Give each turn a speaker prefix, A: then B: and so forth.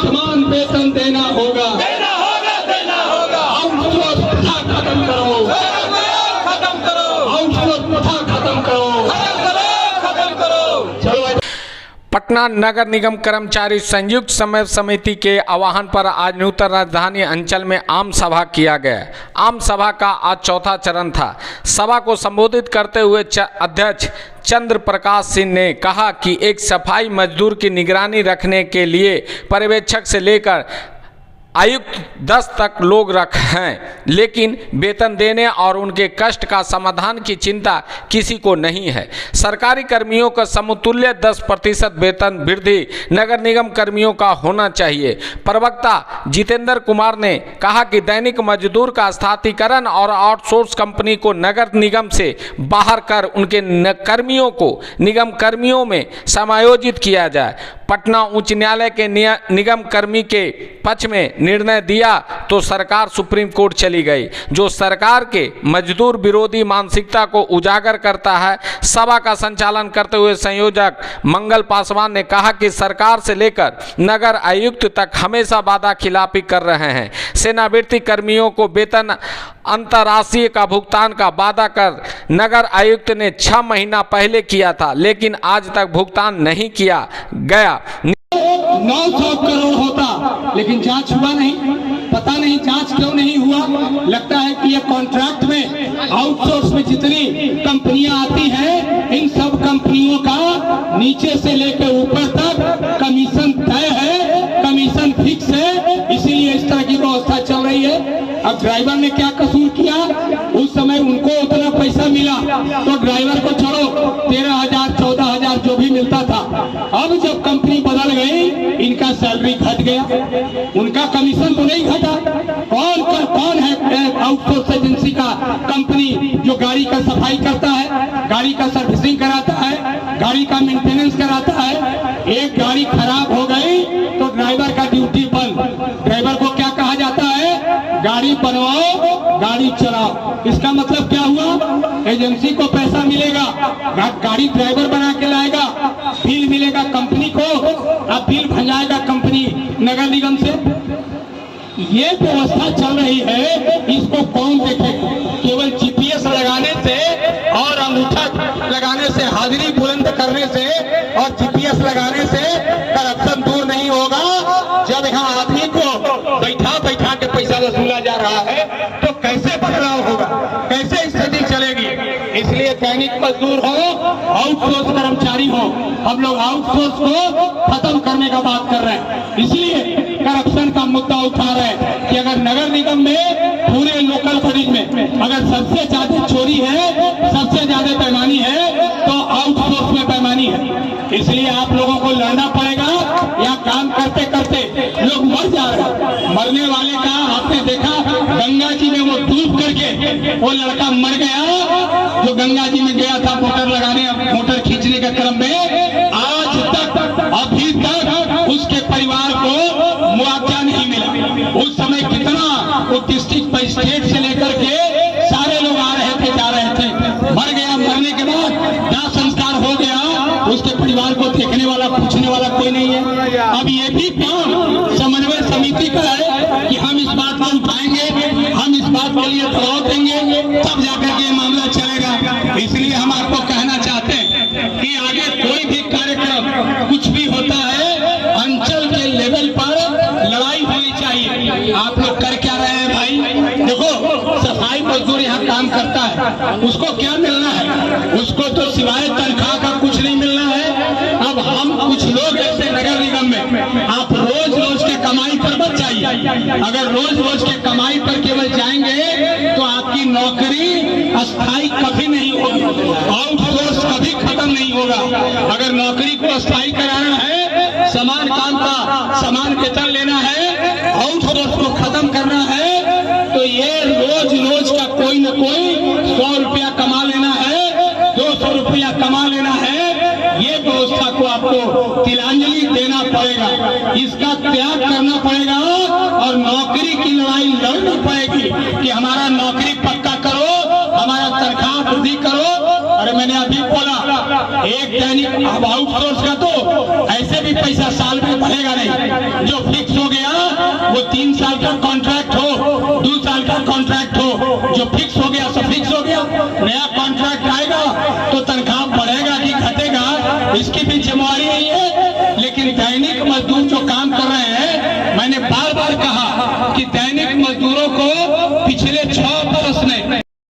A: समान वेतन देना होगा,
B: देना होगा, देना होगा।
A: आउटसोर्स प्रथा खत्म करो,
B: खत्म करो,
A: आउटसोर्स प्रथा खत्म करो,
B: खत्म करो, खत्म करो।
A: चलो।
C: पटना नगर निगम कर्मचारी संयुक्त समय समिति के आह्वान पर आज नूतन राजधानी अंचल में आम सभा किया गया। आम सभा का आज चौथा चरण था। सभा को संबोधित करते हुए अध्यक्ष चंद्र प्रकाश सिंह ने कहा कि एक सफाई मजदूर की निगरानी रखने के लिए पर्यवेक्षक से लेकर आयुक्त 10 तक लोग रखे हैं, लेकिन वेतन देने और उनके कष्ट का समाधान की चिंता किसी को नहीं है। सरकारी कर्मियों का समतुल्य 10% वेतन वृद्धि नगर निगम कर्मियों का होना चाहिए। प्रवक्ता जितेंद्र कुमार ने कहा कि दैनिक मजदूर का स्थायीकरण और आउटसोर्स कंपनी को नगर निगम से बाहर कर उनके कर्मियों को निगम कर्मियों में समायोजित किया जाए। पटना उच्च न्यायालय के निगम कर्मी के पक्ष में निर्णय दिया तो सरकार सुप्रीम कोर्ट चली गई, जो सरकार के मजदूर विरोधी मानसिकता को उजागर करता है। सभा का संचालन करते हुए संयोजक मंगल पासवान ने कहा कि सरकार से लेकर नगर आयुक्त तक हमेशा वादा खिलाफी कर रहे हैं। सेनावृत्ति कर्मियों को वेतन अंतर्राष्ट्रीय का भुगतान का वादा कर नगर आयुक्त ने 6 महीना पहले किया था, लेकिन आज तक भुगतान नहीं किया गया।
A: 900 करोड़ होता, लेकिन जांच हुआ नहीं। पता नहीं जांच क्यों नहीं हुआ। लगता है कि ये कॉन्ट्रैक्ट में आउटसोर्स में जितनी कंपनियां आती हैं, इन सब कंपनियों का नीचे से लेकर ऊपर तक कमीशन तय है, कमीशन फिक्स है, इसीलिए इस तरह की व्यवस्था चल रही है। अब ड्राइवर ने क्या कसूर किया? उस समय उनको उतना पैसा मिला तो ड्राइवर को छोड़ो 13,000 14,000 जो भी मिलता था। अब जब कंपनी बदल गई, इनका सैलरी घट गया, उनका कमीशन तो नहीं घटा। कौन है आउटसोर्स एजेंसी का कंपनी जो गाड़ी का सफाई करता है, गाड़ी का सर्विसिंग कराता है, गाड़ी का मेंटेनेंस कराता है? एक गाड़ी खराब हो गई तो ड्राइवर का ड्यूटी बंद। ड्राइवर को क्या कहा जाता है? गाड़ी बनवाओ, गाड़ी चलाओ। इसका मतलब क्या हुआ? एजेंसी को पैसा मिलेगा, गाड़ी ड्राइवर बना के लाएगा, बिल मिलेगा कंपनी को, अब बिल भंजाएगा कंपनी नगर निगम से। ये व्यवस्था चल रही है, इसको कौन देखेगा? केवल जीपीएस लगाने से और अंगूठा लगाने से, हाजिरी बुलंद करने से और जीपीएस लगाने से करप्शन दूर नहीं होगा। जब यहाँ आदमी को बैठा बैठा के पैसा वसूला जा रहा है तो कैसे बदलाव होगा, कैसे स्थिति चलेगी? इसलिए दैनिक मजदूर हो, आउटसोर्स कर्मचारी हो, हम लोग आउटसोर्स को खत्म करने का बात कर रहे हैं। इसलिए करप्शन का मुद्दा उठा रहे हैं कि अगर नगर निगम में पूरे लोकल बॉडीज में अगर सबसे ज्यादा चोरी है, सबसे ज्यादा बेईमानी है, तो आउटसोर्स में बेईमानी है। इसलिए आप लोगों को लड़ना पड़ेगा। यहाँ काम करते करते लोग मर जा रहे हैं। मरने वाले का आपने देखा, गंगा जी में वो डूब करके वो लड़का मर गया जो गंगा जी में गया था मोटर लगाने, मोटर खींचने के क्रम में। आज तक अभी तक उसके परिवार को मुआवजा नहीं मिला। उस समय कितना वो डिस्ट्रिक्ट मजिस्ट्रेट से लेकर के सारे लोग आ रहे थे, जा रहे थे। मर गया, मरने के बाद दाह संस्कार हो गया, उसके परिवार को देखने वाला, पूछने वाला कोई नहीं है। अब ये भी काम समन्वय समिति का है कि हम इस बात को उठाएंगे, हम इस बात के लिए दबाव देंगे, तब जाकर के मामला चलेगा। इसलिए हम आपको कहना चाहते हैं कि आगे कोई भी कार्यक्रम कुछ भी होता है, अंचल के लेवल पर लड़ाई होनी चाहिए। आप लोग कर क्या रहे हैं भाई? देखो, सफाई मजदूर यहाँ काम करता है, उसको क्या मिलना है? उसको तो सिवाय तनख्वाह का कुछ नहीं मिलना है। अब हम कुछ लोग ऐसे नगर निगम में, आप रोज रोज के कमाई पर मत जाइए। अगर रोज रोज के कमाई पर केवल जाएंगे तो आपकी नौकरी अस्थायी कभी नहीं होगी, आउटसोर्स कभी खत्म नहीं होगा। अगर नौकरी को अस्थायी कराना है, समान काम का समान वेतन लेना है, आउटसोर्स को खत्म करना है, तो ये रोज रोज का कोई न कोई 100 रुपया कमा लेना है, 200 रुपया कमा लेना है। ये व्यवस्था को आपको तिलांजलि देना पड़ेगा, इसका त्याग करना पड़ेगा और नौकरी की लड़ाई लड़नी पड़ेगी कि हमारा नौकरी पक्का करो, हमारा तनख्वाह वृद्धि करो। अरे मैंने अभी बोला, एक दैनिक अब आउटसोर्स का तो ऐसे भी पैसा साल में बढ़ेगा नहीं, जो फिक्स हो गया वो 3 साल का कॉन्ट्रैक्ट हो, 2 साल का कॉन्ट्रैक्ट हो, जो फिक्स हो गया सो फिक्स हो गया। नया कॉन्ट्रैक्ट आएगा तो तनख्वाह बढ़ेगा कि घटेगा इसकी भी जिम्मेवारी नहीं है। लेकिन दैनिक मजदूर जो काम कर रहे हैं, मैंने बार